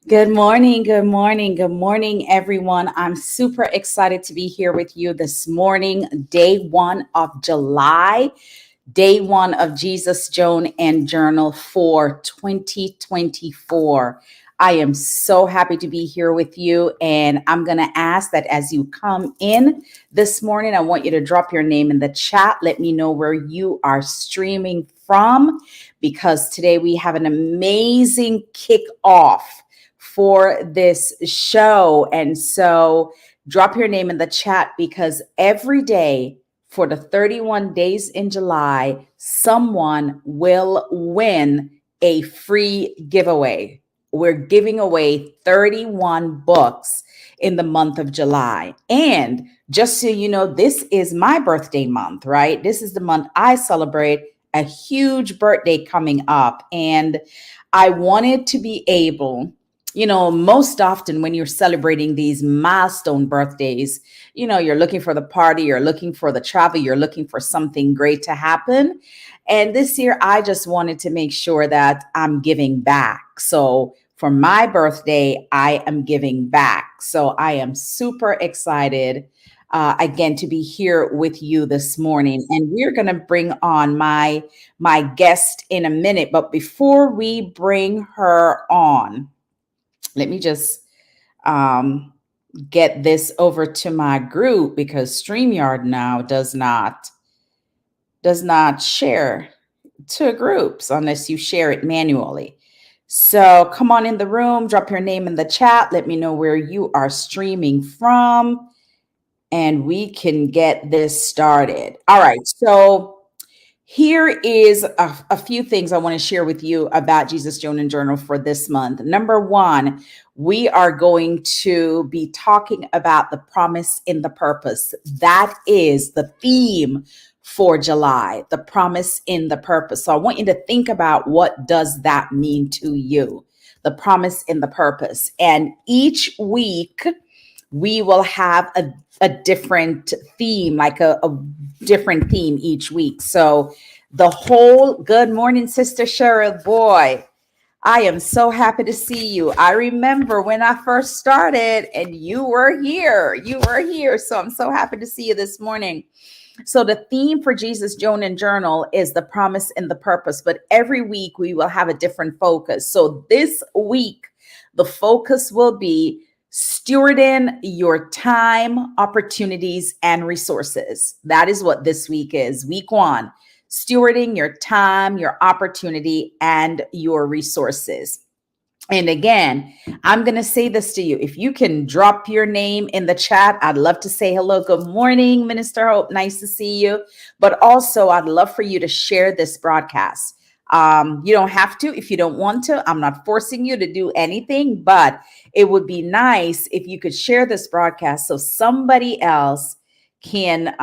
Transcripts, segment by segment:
Good morning, good morning, good morning, everyone. I'm super excited to be here with you this morning, day 1 of July, day 1 of Jesus Joan and Journal for 2024. I am so happy to be here with you, and I'm going to ask that as you come in this morning, I want you to drop your name in the chat. Let me know where you are streaming from, because today we have an amazing kickoff for this show. And so drop your name in the chat, because every day for the 31 days in July, someone will win a free giveaway. We're giving away 31 books in the month of July. And just so you know, this is my birthday month, right? This is the month I celebrate a huge birthday coming up. And I wanted to be able, most often when you're celebrating these milestone birthdays, you're looking for the party, you're looking for the travel, you're looking for something great to happen. And this year, I just wanted to make sure that I'm giving back. So for my birthday, I am giving back. So I am super excited again to be here with you this morning. And we're going to bring on my guest in a minute. But before we bring her on, let me just get this over to my group, because StreamYard now does not share to groups unless you share it manually. So come on in the room, drop your name in the chat, let me know where you are streaming from, and we can get this started. All right, so here is a few things I want to share with you about Jesus Joan and Journal for this month. Number one, we are going to be talking about the promise in the purpose. That is the theme for July, the promise in the purpose. So I want you to think about, what does that mean to you? The promise in the purpose. And each week we will have a different theme, like a different theme each week. So good morning, Sister Cheryl. Boy, I am so happy to see you. I remember when I first started and you were here. So I'm so happy to see you this morning. So the theme for Jesus Joan and Journal is the promise and the purpose, but every week we will have a different focus. So this week, the focus will be stewarding your time, opportunities, and resources. That is what this week is. Week 1, stewarding your time, your opportunity, and your resources. And again, I'm going to say this to you. If you can drop your name in the chat, I'd love to say hello. Good morning, Minister Hope. Nice to see you. But also, I'd love for you to share this broadcast. You don't have to if you don't want to. I'm not forcing you to do anything, but it would be nice if you could share this broadcast so somebody else can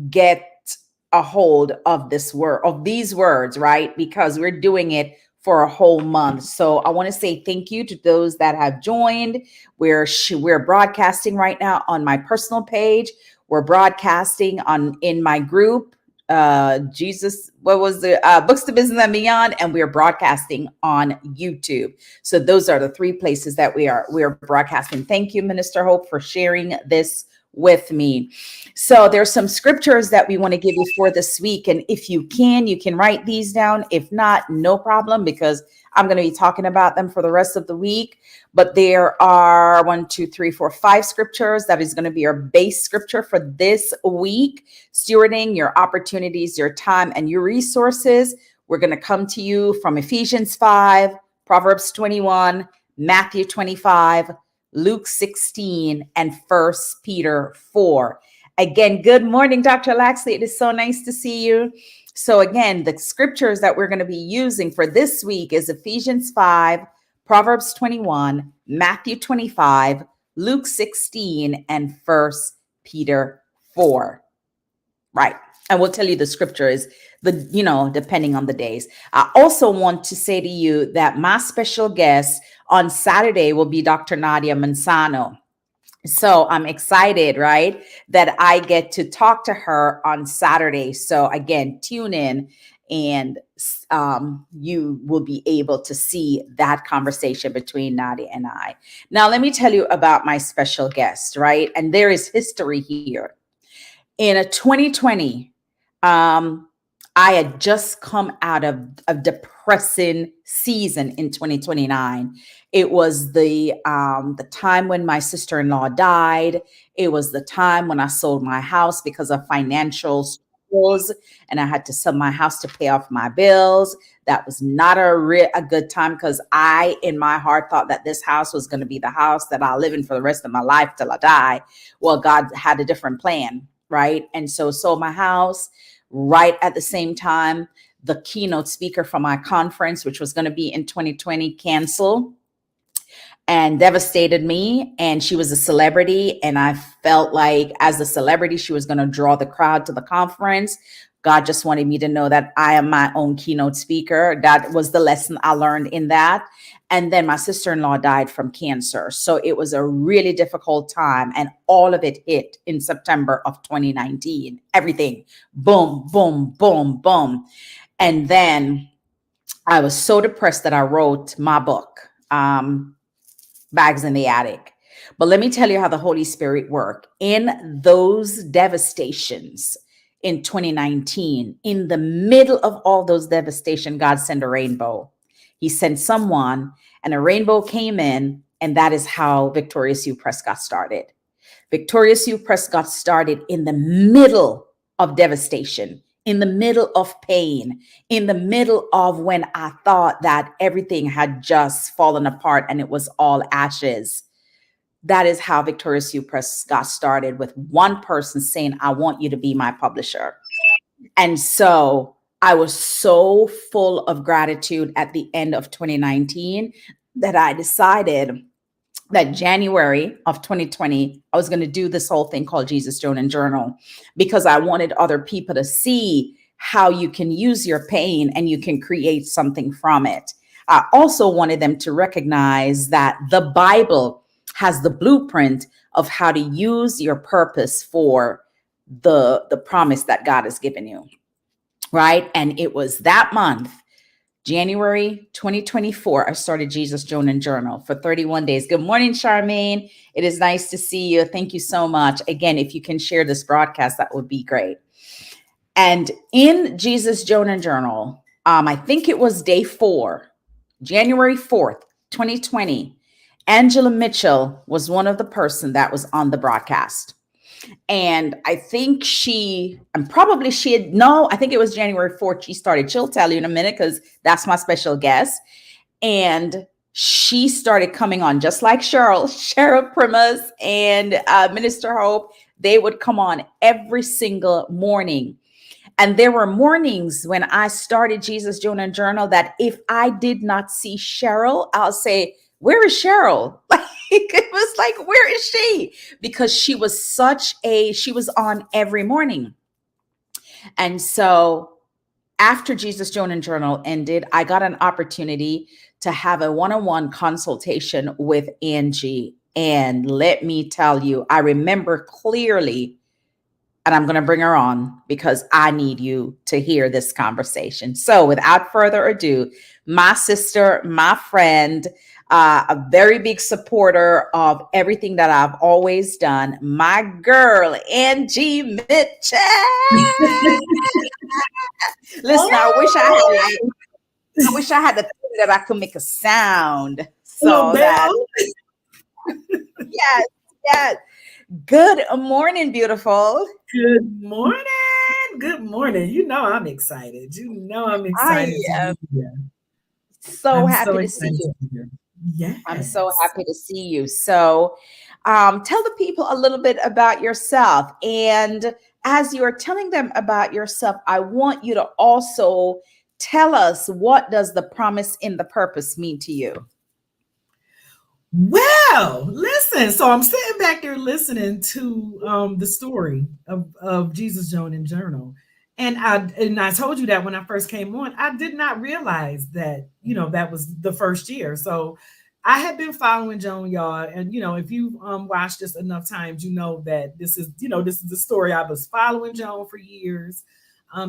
get a hold of this word, of these words, right? Because we're doing it for a whole month. So I want to say thank you to those that have joined. We're broadcasting right now on my personal page. We're broadcasting in my group, Books to Business and Beyond, and we're broadcasting on YouTube. So those are the 3 places that we are broadcasting. Thank you, Minister Hope, for sharing this with me. So there's some scriptures that we want to give you for this week. And if you can write these down. If not, no problem, because I'm going to be talking about them for the rest of the week. But there are 5 scriptures. That is going to be our base scripture for this week. Stewarding your opportunities, your time, and your resources. We're going to come to you from Ephesians 5, Proverbs 21, Matthew 25, Luke 16, and 1 Peter 4. Again, good morning, Dr. Laxley. It is so nice to see you. So again, the scriptures that we're going to be using for this week is Ephesians 5, Proverbs 21, Matthew 25, Luke 16, and 1 Peter 4. Right. And we'll tell you the scripture is depending on the days. I also want to say to you that my special guest on Saturday will be Dr. Nadia Manzano. So I'm excited, right, that I get to talk to her on Saturday. So again, tune in and you will be able to see that conversation between Nadia and I. Now, let me tell you about my special guest, right? And there is history here. In a 2020, I had just come out of a depressing season in 2029. It was the time when my sister-in-law died. It was the time when I sold my house because of financial struggles, and I had to sell my house to pay off my bills. That was not a good time, because I, in my heart, thought that this house was going to be the house that I'll live in for the rest of my life till I die. Well, God had a different plan, right? And so sold my house. Right at the same time, the keynote speaker for my conference, which was going to be in 2020, canceled and devastated me. And she was a celebrity. And I felt like, as a celebrity, she was going to draw the crowd to the conference. God just wanted me to know that I am my own keynote speaker. That was the lesson I learned in that. And then my sister-in-law died from cancer. So it was a really difficult time. And all of it hit in September of 2019. Everything. Boom, boom, boom, boom. And then I was so depressed that I wrote my book, Bags in the Attic. But let me tell you how the Holy Spirit worked. In those devastations in 2019, in the middle of all those devastation, God sent a rainbow. He sent someone, and a rainbow came in, and that is how Victorious You Press got started. Victorious You Press got started in the middle of devastation, in the middle of pain, in the middle of when I thought that everything had just fallen apart and it was all ashes. That is how Victorious You Press got started, with one person saying, I want you to be my publisher. And so I was so full of gratitude at the end of 2019 that I decided that January of 2020, I was going to do this whole thing called Jesus Journal, because I wanted other people to see how you can use your pain and you can create something from it. I also wanted them to recognize that the Bible has the blueprint of how to use your purpose for the promise that God has given you. Right. And it was that month, January 2024, I started Jesus Journal for 31 days. Good morning, Charmaine. It is nice to see you. Thank you so much. Again, if you can share this broadcast, that would be great. And in Jesus Journal, I think it was day 4, January 4th, 2020, Angela Mitchell was one of the person that was on the broadcast. And I think I think it was January 4th she started. She'll tell you in a minute, because that's my special guest. And she started coming on just like Cheryl Primus and Minister Hope. They would come on every single morning. And there were mornings when I started Jesus Journal that if I did not see Cheryl, I'll say, where is Cheryl? It was like, where is she? Because she was she was on every morning. And so after Jesus Journal ended, I got an opportunity to have a one-on-one consultation with Angie. And let me tell you, I remember clearly, and I'm going to bring her on because I need you to hear this conversation. So without further ado, my sister, my friend, a very big supporter of everything that I've always done, my girl, Angie Mitchell. Listen, I wish I had the thing that I could make a sound. So that, yes. Good morning, beautiful. Good morning. Good morning. You know I'm excited. I am so happy to see you. Yes. I'm so happy to see you. So tell the people a little bit about yourself. And as you're telling them about yourself, I want you to also tell us, what does the promise in the purpose mean to you? Well, listen, so I'm sitting back there listening to the story of Jesus Journal. And I told you that when I first came on, I did not realize that, that was the first year. So I had been following Joan, y'all. And, if you watched this enough times, you know that this is the story. I was following Joan for years.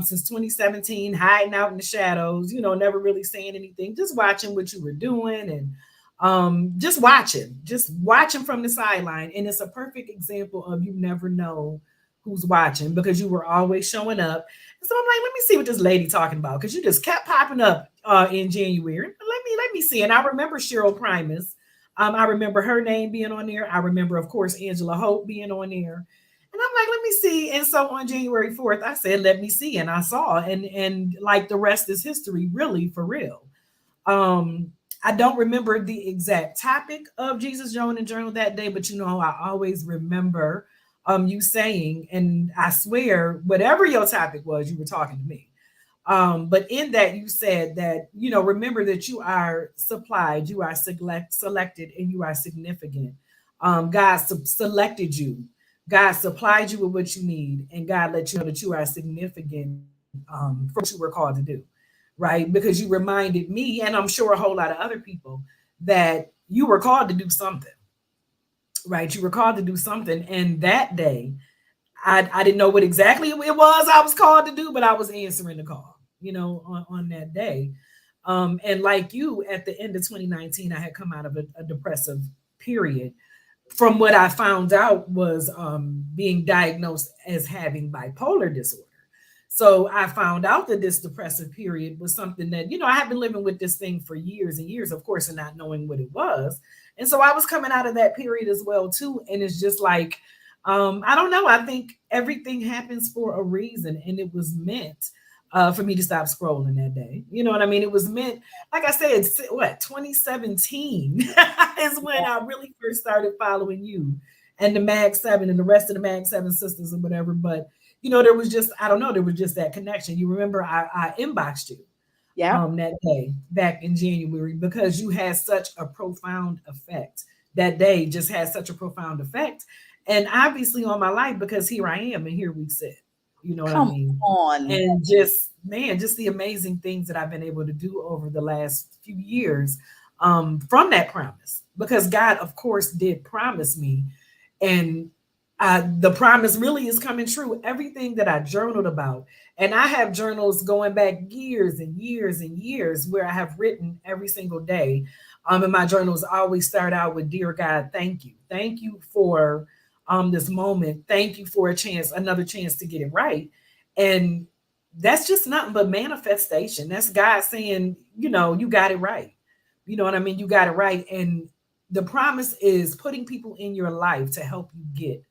since 2017, hiding out in the shadows, never really saying anything, just watching what you were doing and just watching from the sideline. And it's a perfect example of you never know who's watching because you were always showing up. And so I'm like, let me see what this lady talking about because you just kept popping up in January. Let me see. And I remember Cheryl Primus. I remember her name being on there. I remember, of course, Angela Hope being on there. And I'm like, let me see. And so on January 4th, I said, let me see. And I saw, and like the rest is history, really, for real. I don't remember the exact topic of Jesus Journal that day, but I always remember you saying, and I swear, whatever your topic was, you were talking to me. But in that, you said that, remember that you are supplied, you are selected, and you are significant. God selected you. God supplied you with what you need, and God let you know that you are significant for what you were called to do, right? Because you reminded me, and I'm sure a whole lot of other people, that you were called to do something, right? You were called to do something. And that day, I didn't know what exactly it was I was called to do, but I was answering the call, on that day. And like you, at the end of 2019, I had come out of a depressive period. From what I found out was being diagnosed as having bipolar disorder. So I found out that this depressive period was something that, I have been living with this thing for years and years, of course, and not knowing what it was. And so I was coming out of that period as well, too. And it's just like, I don't know. I think everything happens for a reason, and it was meant for me to stop scrolling that day. You know what I mean? It was meant, like I said, 2017 is when I really first started following you and the Mag 7 and the rest of the Mag 7 sisters and whatever. But, there was just, I don't know, there was just that connection. You remember I inboxed you that day back in January because you had such a profound effect. That day just had such a profound effect. And obviously on my life, because here I am and here we sit. You know what I mean? On. And just, man, just the amazing things that I've been able to do over the last few years from that promise. Because God, of course, did promise me. And the promise really is coming true. Everything that I journaled about, and I have journals going back years and years and years where I have written every single day. And my journals always start out with, "Dear God, thank you. Thank you for this moment. Thank you for another chance to get it right." And that's just nothing but manifestation. That's God saying, you got it right. You know what I mean? You got it right. And the promise is putting people in your life to help you get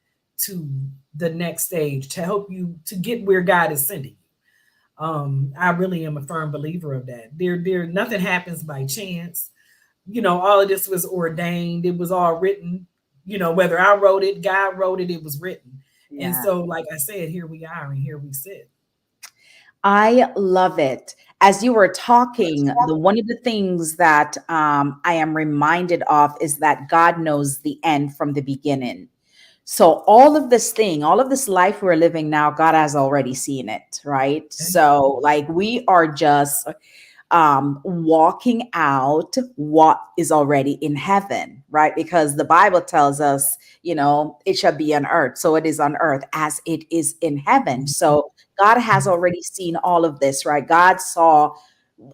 to the next stage, to help you to get where God is sending you. I really am a firm believer of that. There, nothing happens by chance. All of this was ordained. It was all written. Whether I wrote it, God wrote it, it was written. Yeah. And so, like I said, here we are and here we sit. I love it. As you were talking, one of the things that I am reminded of is that God knows the end from the beginning. So all of this life we're living now, God has already seen it, right? Okay. So like we are just walking out what is already in heaven, right? Because the Bible tells us, it shall be on earth. So it is on earth as it is in heaven. So God has already seen all of this, right? God saw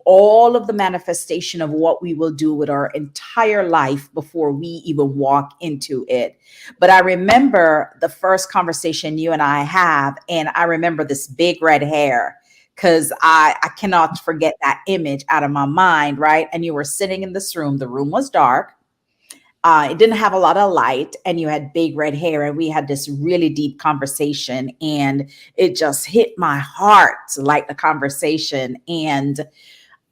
all of the manifestation of what we will do with our entire life before we even walk into it. But I remember the first conversation you and I have, and I remember this big red hair because I cannot forget that image out of my mind, right? And you were sitting in this room. The room was dark. It didn't have a lot of light, and you had big red hair, and we had this really deep conversation, and it just hit my heart, like the conversation. And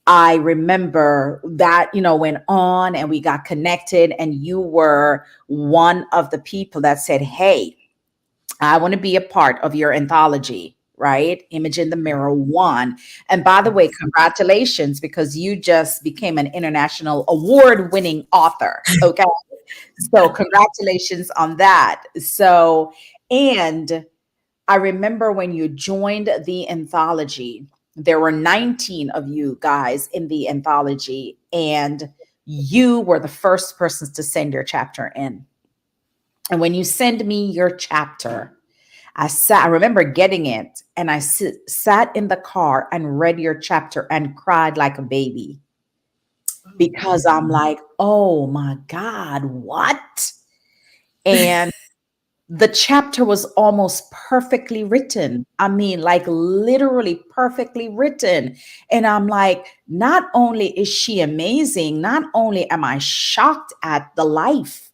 I remember that, went on and we got connected, and you were one of the people that said, "Hey, I want to be a part of your anthology." Right? Image in the Mirror 1. And by the way, congratulations, because you just became an international award-winning author. Okay. So congratulations on that. So, and I remember when you joined the anthology, there were 19 of you guys in the anthology, and you were the first persons to send your chapter in. And when you send me your chapter, I remember getting it, and sat in the car and read your chapter and cried like a baby, Oh, because I'm like, oh my God, what? And the chapter was almost perfectly written. I mean, like literally perfectly written. And I'm like, not only is she amazing, not only am I shocked at the life,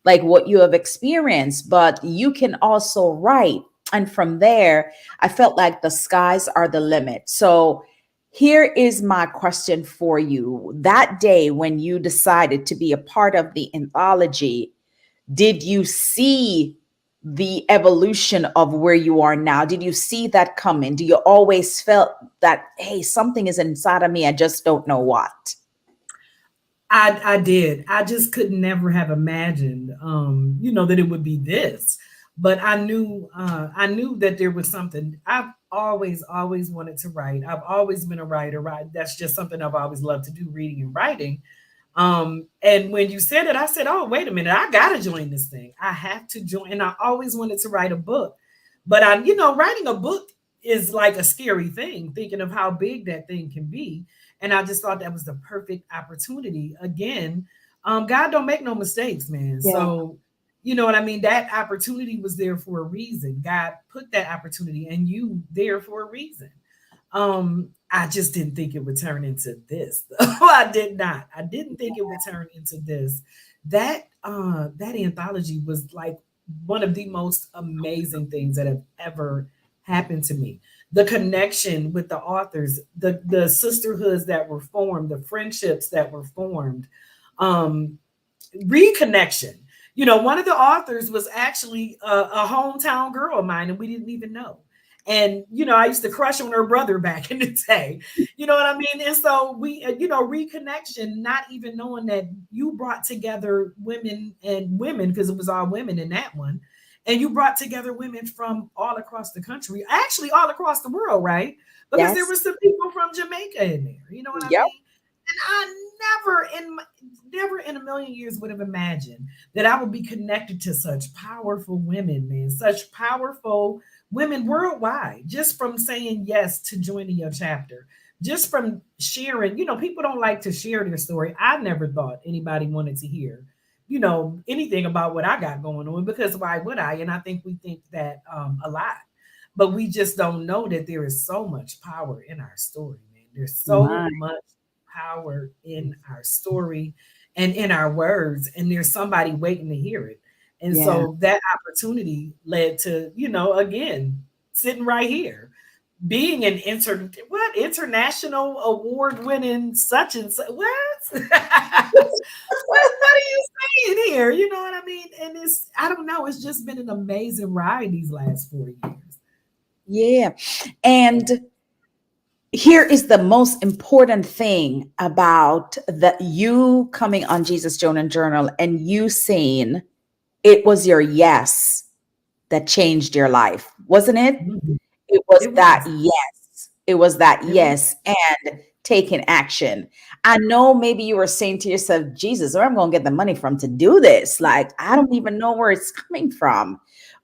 like what you have experienced, but you can also write. And from there, I felt like the skies are the limit. So here is my question for you. That day when you decided to be a part of the anthology, did you see the evolution of where you are now? Did you see that coming? Do you always felt that, hey, something is inside of me, I just don't know what? I did. I just could never have imagined, that it would be this. But I knew that there was something. I've always wanted to write. I've always been a writer, right? That's just something I've always loved to do, reading and writing. And when you said it, I said, oh, wait a minute, I gotta join this thing. I have to join. And I always wanted to write a book. But writing a book is like a scary thing, thinking of how big that thing can be. And I just thought that was the perfect opportunity. Again, God don't make no mistakes, man. Yeah. So, you know what I mean? That opportunity was there for a reason. God put that opportunity and you there for a reason. I just didn't think it would turn into this. I did not. I didn't think it would turn into this. That anthology was like one of the most amazing things that have ever happened to me. The connection with the authors, the sisterhoods that were formed, the friendships that were formed, um, reconnection. One of the authors was actually a hometown girl of mine, and we didn't even know. And I used to crush on her brother back in the day. You know what I mean? And so we, reconnection, not even knowing that you brought together women and women, because it was all women in that one. And you brought together women from all across the country, actually all across the world, right? Because there Yes. were some people from Jamaica in there. You know what I Yep. mean? And I never in a million years would have imagined that I would be connected to such powerful women, man, such powerful women worldwide, just from saying yes to joining your chapter, just from sharing. People don't like to share their story. I never thought anybody wanted to hear, anything about what I got going on, because why would I? And I think we think that a lot, but we just don't know that there is so much power in our story, man. There's so My, much power in our story and in our words, and there's somebody waiting to hear it. And yeah. so that opportunity led to, again, sitting right here, being an international award winning such and such. What? What are you saying here? You know what I mean? And I don't know, it's just been an amazing ride these last 4 years. Yeah. And here is the most important thing about that, you coming on Jesus Jonah Journal and you saying it was your yes that changed your life, wasn't it? Mhm. It was It that was. yes. It was that It was. yes, and taking action. I know maybe you were saying to yourself, Jesus, where I'm going to get the money from to do this? Like, I don't even know where it's coming from.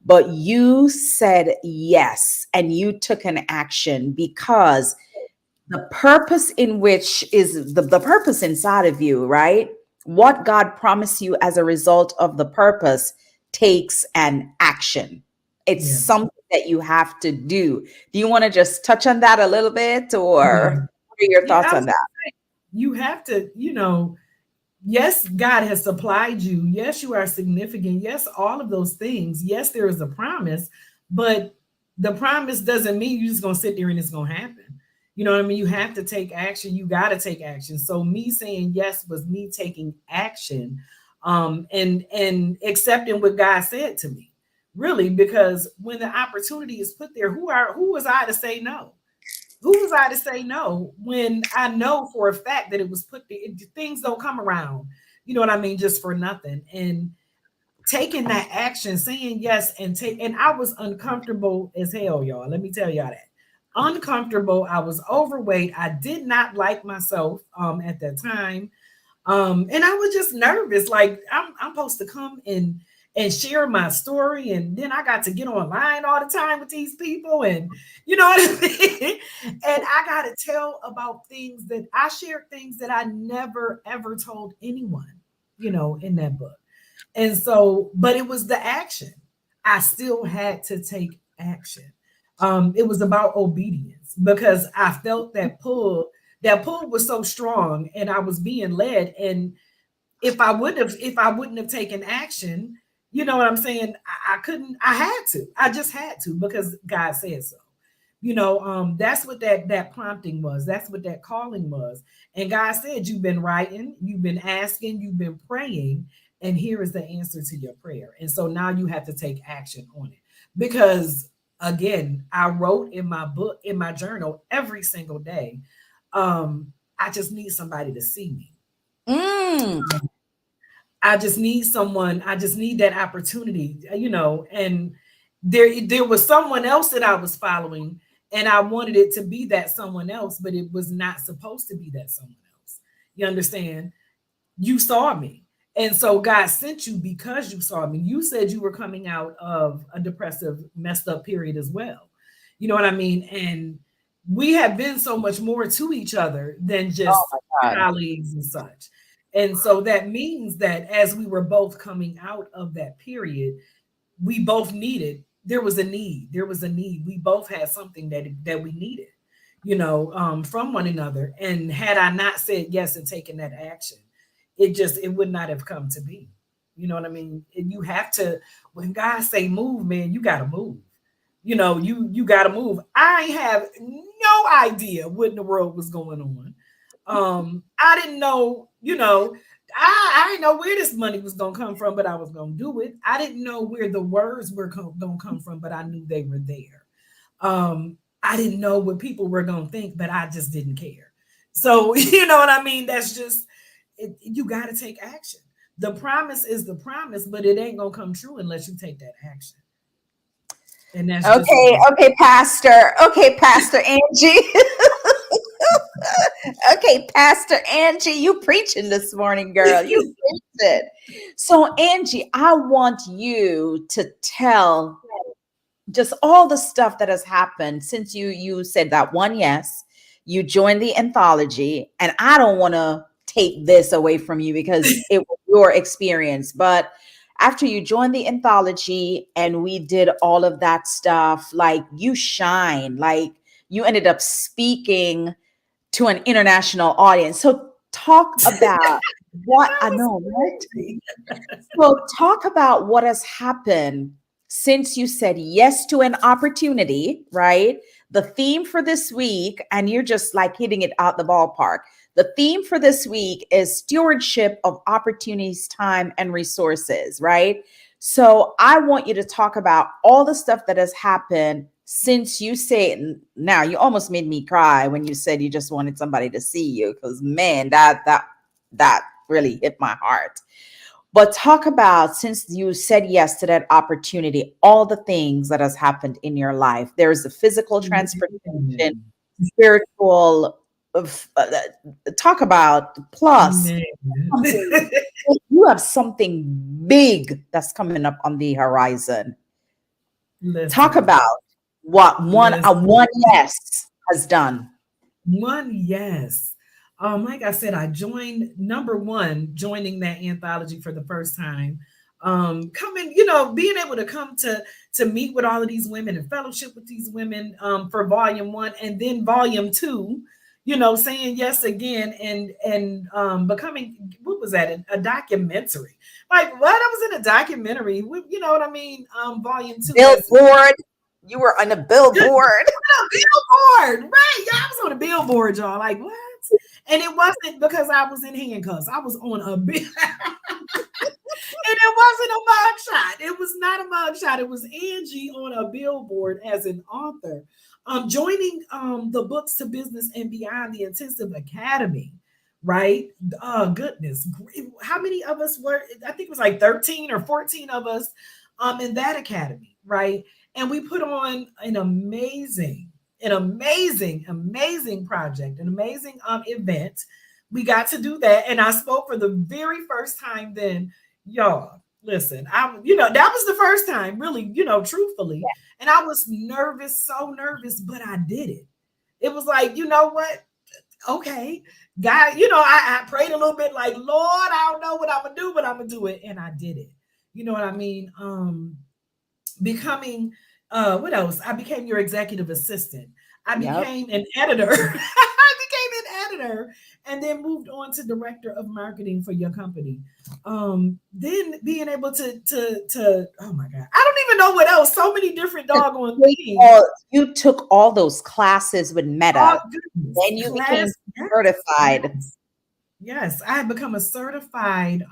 But you said yes, and you took an action, because the purpose in which is the purpose inside of you, right? What God promised you as a result of the purpose takes an action. It's Yes. something that you have to do. Do you want to just touch on that a little bit, Yeah. or what are your Yeah. thoughts on that? You have to, yes, God has supplied you. Yes, you are significant. Yes, all of those things. Yes, there is a promise, but the promise doesn't mean you're just going to sit there and it's going to happen. You know what I mean? You have to take action. You got to take action. So me saying yes was me taking action, and accepting what God said to me. Really, because when the opportunity is put there, who was I to say no? Who was I to say no when I know for a fact that it was put there? Things don't come around, you know what I mean, just for nothing. And taking that action, saying yes, and I was uncomfortable as hell, y'all. Let me tell y'all that. Uncomfortable. I was overweight. I did not like myself at that time. And I was just nervous. Like I'm supposed to come and share my story. And then I got to get online all the time with these people. And you know what I mean? And I got to tell about things that I shared, things that I never, ever told anyone, in that book. And so, but it was the action. I still had to take action. It was about obedience because I felt that pull. That pull was so strong, and I was being led. And if I wouldn't have taken action, you know what I'm saying? I couldn't. I had to. I just had to because God said so. That's what that prompting was. That's what that calling was. And God said, you've been writing, you've been asking, you've been praying, and here is the answer to your prayer. And so now you have to take action on it. Because again, I wrote in my book, in my journal, every single day. I just need somebody to see me. I just need someone. I just need that opportunity, and there was someone else that I was following, and I wanted it to be that someone else, but it was not supposed to be that someone else. You understand? You saw me. And so God sent you because you saw me. You said you were coming out of a depressive, messed up period as well. You know what I mean? And we have been so much more to each other than just colleagues and such. And so that means that as we were both coming out of that period, we both needed, there was a need. There was a need. We both had something that we needed, from one another. And had I not said yes and taken that action, it would not have come to be. You know what I mean? And you have to, when God say move, man, you got to move. You got to move. I have no idea what in the world was going on. I didn't know, I didn't know where this money was going to come from, but I was going to do it. I didn't know where the words were going to come from, but I knew they were there. I didn't know what people were going to think, but I just didn't care. So, you know what I mean? That's just, you got to take action. The promise is the promise, but it ain't going to come true unless you take that action. And that's okay, Pastor. Okay, Pastor Angie. Okay, Pastor Angie, you preaching this morning, girl. You preaching. So, Angie, I want you to tell just all the stuff that has happened since you said that one yes, you joined the anthology, and I don't want to take this away from you because it was your experience, but after you joined the anthology and we did all of that stuff, like you shine, like you ended up speaking to an international audience. So talk about what I know, right? So talk about what has happened since you said yes to an opportunity, right? The theme for this week, and you're just like hitting it out the ballpark. The theme for this week is stewardship of opportunities, time, and resources, right? So I want you to talk about all the stuff that has happened since you say, now you almost made me cry when you said you just wanted somebody to see you, because man, that really hit my heart. But talk about, since you said yes to that opportunity, all the things that has happened in your life. There's a physical transportation, spiritual, talk about plus you have something big that's coming up on the horizon. Talk about what one yes has done. One yes. Like I said, I joined joining that anthology for the first time. Coming, being able to come to meet with all of these women and fellowship with these women for volume 1 and then volume 2, saying yes again and becoming, what was that? A documentary. Like what? I was in a documentary. You know what I mean? Volume 2. Billboard. You were on a billboard. Billboard, right? Yeah, I was on a billboard, y'all. Like what? And it wasn't because I was in handcuffs. I was on a bill. And it wasn't a mugshot. It was not a mugshot. It was Angie on a billboard as an author. Joining the Books to Business and Beyond, the Intensive Academy, right? Goodness. How many of us were? I think it was like 13 or 14 of us in that academy, right? And we put on an amazing project, an amazing event. We got to do that. And I spoke for the very first time then, y'all. Listen, that was the first time, really, truthfully. And I was nervous, so nervous, but I did it. It was like, you know what? Okay, God, I prayed a little bit like, Lord, I don't know what I'm gonna do, but I'm gonna do it. And I did it. You know what I mean? Becoming what else? I became your executive assistant. I Yep. became an editor. I became an editor and then moved on to director of marketing for your company. Then being able to oh my God, I don't even know what else. So many different doggone things. You took all those classes with Oh Meta. goodness. Then you became Class, yes, certified. yes. Yes, I have become a certified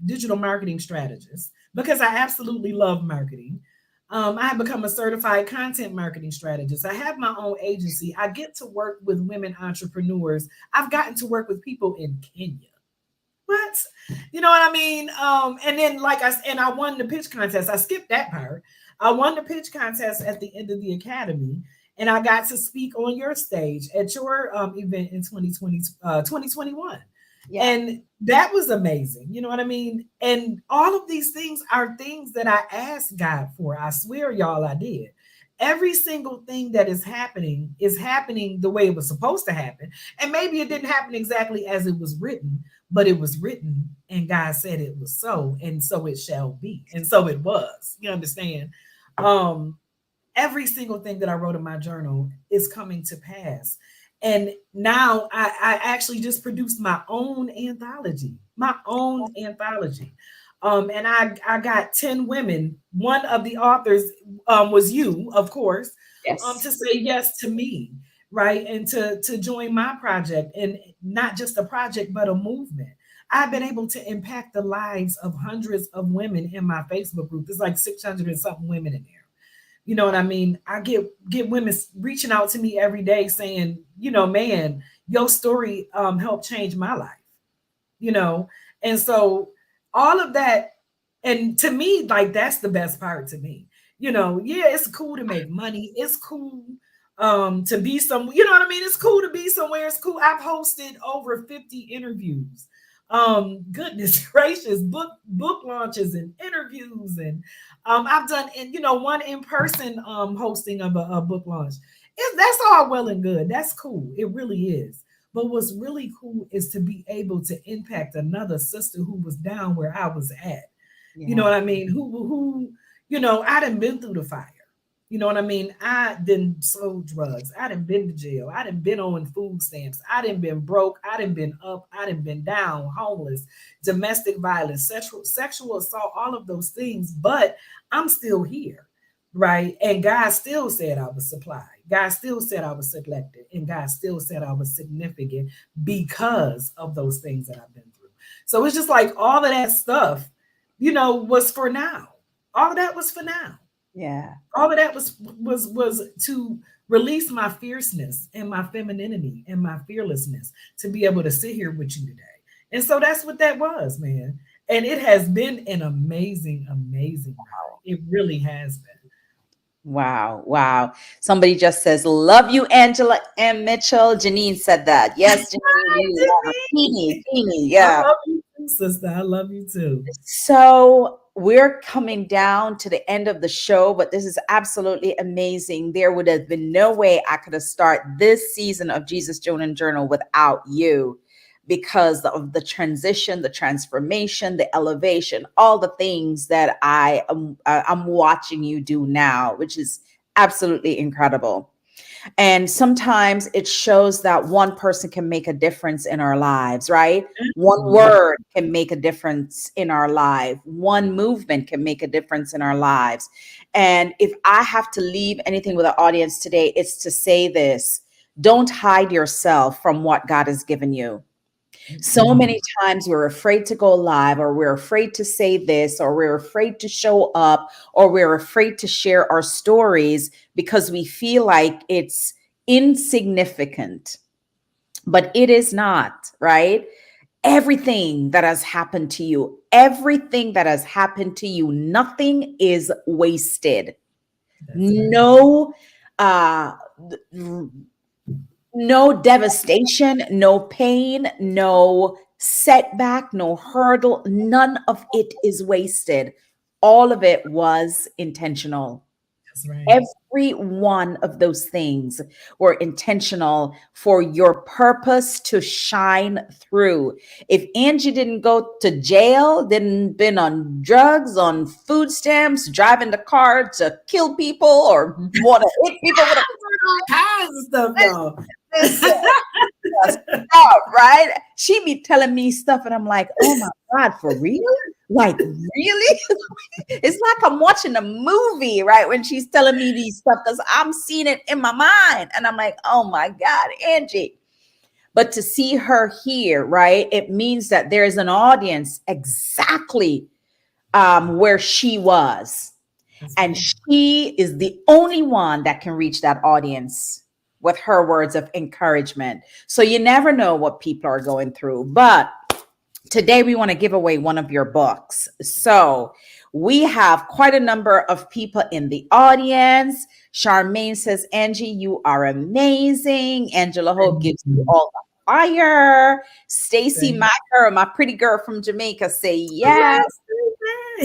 digital marketing strategist because I absolutely love marketing. I have become a certified content marketing strategist. I have my own agency. I get to work with women entrepreneurs. I've gotten to work with people in Kenya. What? You know what I mean? And then I won the pitch contest. I skipped that part. I won the pitch contest at the end of the academy, and I got to speak on your stage at your event in 2021. Yeah. And that was amazing. You know what I mean? And all of these things are things that I asked God for. I swear, y'all, I did. Every single thing that is happening the way it was supposed to happen. And maybe it didn't happen exactly as it was written, but it was written and God said it was so, and so it shall be. And so it was. You understand? Every single thing that I wrote in my journal is coming to pass. And now I actually just produced my own anthology, and I got 10 women. One of the authors was you, of course, Yes. to say yes to me, right? And to join my project, and not just a project, but a movement. I've been able to impact the lives of hundreds of women in my Facebook group. There's like 600 and something women in there. You know what I mean? I get women reaching out to me every day saying, man, your story helped change my life. And so all of that, and to me, like, that's the best part to me. Yeah, it's cool to make money. It's cool to be some, you know what I mean? It's cool to be somewhere. It's cool. I've hosted over 50 interviews. Goodness gracious, book launches and interviews, and I've done, and one in-person hosting of a book launch. That's all well and good. That's cool. It really is. But what's really cool is to be able to impact another sister who was down where I was at. Yeah. You know what I mean? Who I done been through the fire. You know what I mean? I done sold drugs. I done been to jail. I done been on food stamps. I done been broke. I done been up. I done been down, homeless, domestic violence, sexual assault, all of those things. But I'm still here, right? And God still said I was supplied. God still said I was selected. And God still said I was significant because of those things that I've been through. So it's just like all of that stuff, was for now. All of that was for now. Yeah. All of that was to release my fierceness and my femininity and my fearlessness to be able to sit here with you today. And so that's what that was, man. And it has been an amazing, amazing ride. It really has been. Wow. Wow. Somebody just says, love you, Angela and Mitchell. Janine said that. Yes, Janine. You are Teeny. Yeah. I love you too, sister. I love you too. So we're coming down to the end of the show, but this is absolutely amazing. There would have been no way I could have started this season of Jesus, Joan, and Journal without you, because of the transition, the transformation, the elevation, all the things that I'm watching you do now, which is absolutely incredible. And sometimes it shows that one person can make a difference in our lives, right? One word can make a difference in our life. One movement can make a difference in our lives. And if I have to leave anything with the audience today, it's to say this: don't hide yourself from what God has given you. So many times we're afraid to go live, or we're afraid to say this, or we're afraid to show up, or we're afraid to share our stories because we feel like it's insignificant. But it is not, right? Everything that has happened to you, nothing is wasted. No, no devastation, no pain, no setback, no hurdle. None of it is wasted. All of it was intentional. That's right. Every one of those things were intentional for your purpose to shine through. If Angie didn't go to jail, didn't been on drugs, on food stamps, driving the car to kill people or want to hit people with All kinds of stuff, y'all. this stuff, right? She be telling me stuff, and I'm like, oh my God, for real? Like, really? It's like I'm watching a movie, right? When she's telling me these stuff, because I'm seeing it in my mind. And I'm like, oh my God, Angie. But to see her here, right? It means that there is an audience exactly where she was. And she is the only one that can reach that audience with her words of encouragement. So you never know what people are going through. But today we want to give away one of your books. So we have quite a number of people in the audience. Charmaine says, Angie, you are amazing. Angela Hope gives you all the fire. Stacy, my girl, my pretty girl from Jamaica, say yes.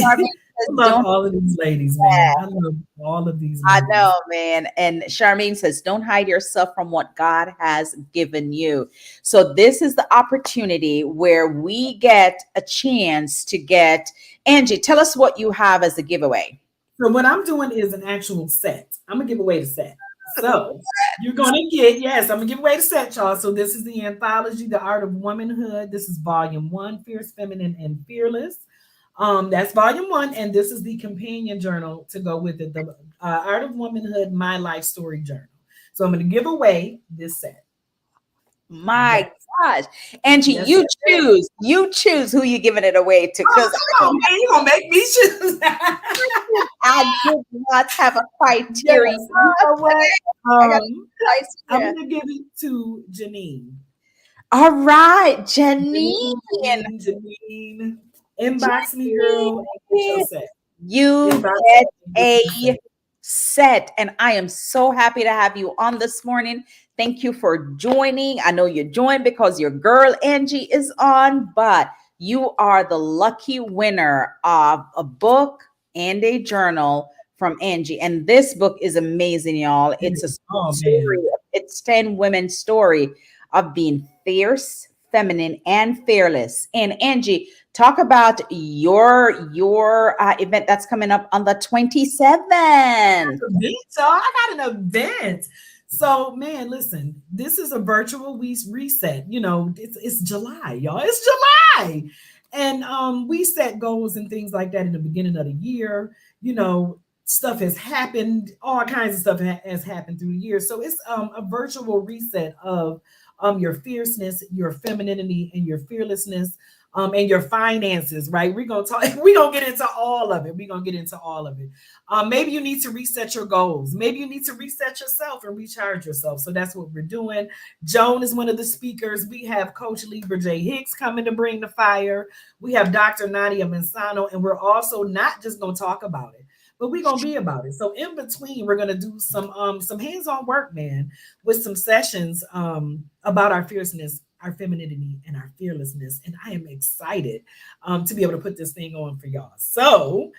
I love all of these ladies, man. I love all of these ladies. I know, man. And Charmaine says, don't hide yourself from what God has given you. So this is the opportunity where we get a chance to get, Angie, tell us what you have as a giveaway. So what I'm doing is an actual set. I'm going to give away the set. So you're going to get, yes, I'm going to give away the set, y'all. So this is the anthology, The Art of Womanhood. This is volume 1, Fierce, Feminine, and Fearless. That's volume 1, and this is the companion journal to go with it, the Art of Womanhood, My Life Story Journal. So I'm going to give away this set. My gosh, Angie, yes, you choose who you're giving it away to. Because you're gonna make me choose. I did not have a criteria. Yes, you know what? I'm gonna give it to Janine. All right, Janine. Janine. Inbox me, girl. You get a set, and I am so happy to have you on this morning. Thank you for joining. I know you joined because your girl Angie is on, but you are the lucky winner of a book and a journal from Angie. And this book is amazing, y'all. It's a story. It's 10 women's story of being fierce, feminine, and fearless. And Angie, talk about your event that's coming up on the 27th. So I got an event. So, man, listen, this is a virtual reset. You know, it's July, y'all. It's July. And we set goals and things like that in the beginning of the year. You know, stuff has happened. All kinds of stuff has happened through the year. So it's a virtual reset of your fierceness, your femininity, and your fearlessness. And your finances, right? We're going to get into all of it. Maybe you need to reset your goals. Maybe you need to reset yourself and recharge yourself. So that's what we're doing. Joan is one of the speakers. We have Coach Libra J. Hicks coming to bring the fire. We have Dr. Nadia Mansano, and we're also not just going to talk about it, but we're going to be about it. So in between, we're going to do some hands-on work, man, with some sessions about our fierceness, our femininity, and our fearlessness. And I am excited to be able to put this thing on for y'all. So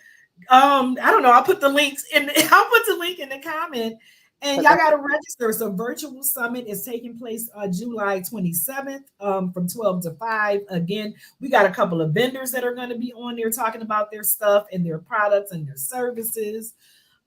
I don't know. I'll put the link in the comment, and y'all got to register. So virtual summit is taking place July 27th from 12 to 5. Again, we got a couple of vendors that are going to be on there talking about their stuff and their products and their services.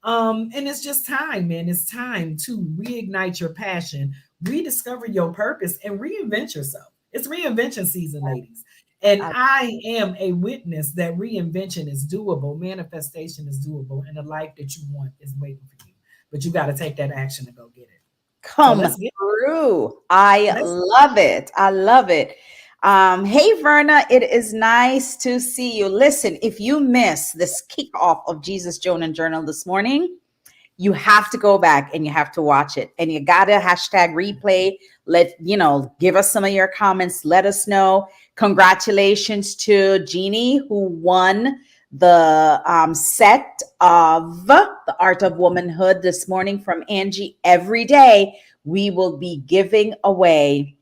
And it's just time, man. It's time to reignite your passion, rediscover your purpose, and reinvent yourself. It's reinvention season, ladies. And I am a witness that reinvention is doable, manifestation is doable, and the life that you want is waiting for you. But you got to take that action to go get it. Come through. I love it. I love it. Hey, Verna, it is nice to see you. Listen, if you miss this kickoff of Jesus, Joan, and Journal this morning, you have to go back and you have to watch it. And you got to hashtag replay. Give us some of your comments. Let us know. Congratulations to Jeannie, who won the set of The Art of Womanhood this morning from Angie. Every day, we will be giving away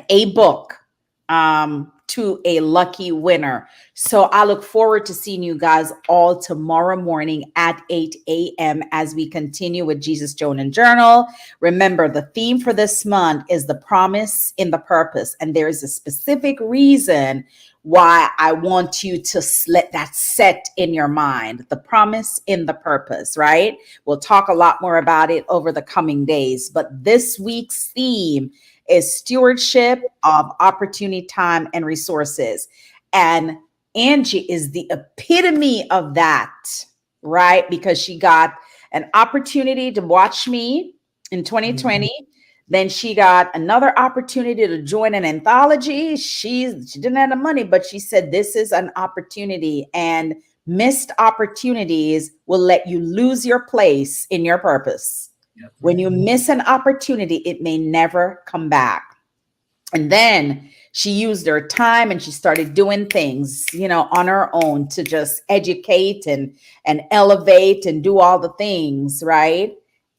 a book to a lucky winner. So I look forward to seeing you guys all tomorrow morning at 8 a.m. as we continue with Jesus Journal Journal. Remember, the theme for this month is the promise in the purpose. And there is a specific reason why I want you to let that set in your mind, the promise in the purpose, right? We'll talk a lot more about it over the coming days. But this week's theme is stewardship of opportunity, time, and resources. And Angie is the epitome of that, right? Because she got an opportunity to watch me in 2020. Then she got another opportunity to join an anthology. She didn't have the money, but she said, this is an opportunity, and missed opportunities will let you lose your place in your purpose. When you miss an opportunity, it may never come back. And then she used her time and she started doing things, on her own to just educate and elevate and do all the things, right?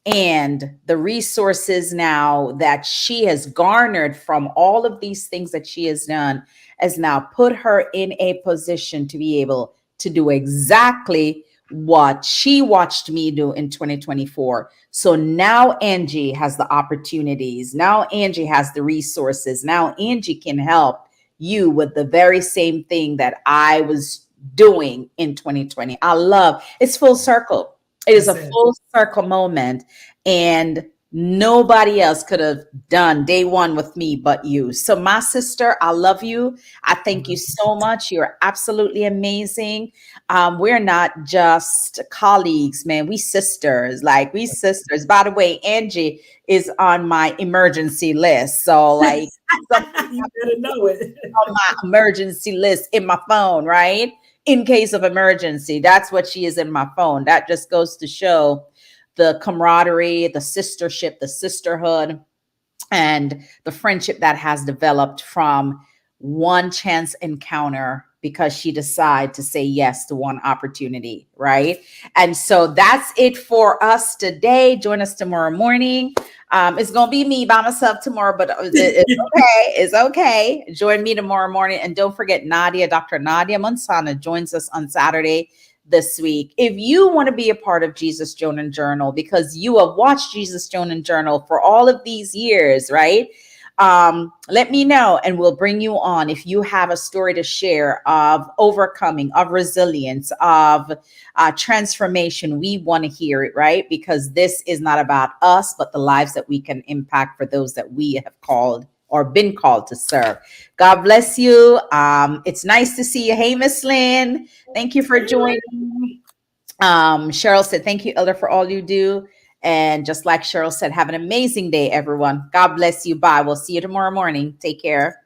And the resources now that she has garnered from all of these things that she has done has now put her in a position to be able to do exactly what she watched me do in 2024. So now Angie has the opportunities. Now Angie has the resources. Now Angie can help you with the very same thing that I was doing in 2020. I love it's full circle. It is a full circle moment. And nobody else could have done day one with me but you. So my sister, I love you. I thank you so much. You're absolutely amazing. We're not just colleagues, man. We sisters, we sisters. By the way, Angie is on my emergency list. So you better know it. on my emergency list in my phone, right? In case of emergency. That's what she is in my phone. That just goes to show the camaraderie, the sistership, the sisterhood, and the friendship that has developed from one chance encounter because she decided to say yes to one opportunity, right? And so that's it for us today. Join us tomorrow morning. It's going to be me by myself tomorrow, but it's okay. It's okay. Join me tomorrow morning. And don't forget Dr. Nadia Monsana joins us on Saturday this week. If you want to be a part of Jesus Journal Journal, because you have watched Jesus Journal Journal for all of these years, right? Let me know and we'll bring you on if you have a story to share of overcoming, of resilience, of transformation. We want to hear it, right? Because this is not about us, but the lives that we can impact for those that we have called or been called to serve. God bless you. It's nice to see you. Hey, Miss Lynn. Thank you for joining. Cheryl said, thank you, Elder, for all you do. And just like Cheryl said, have an amazing day, everyone. God bless you. Bye. We'll see you tomorrow morning. Take care.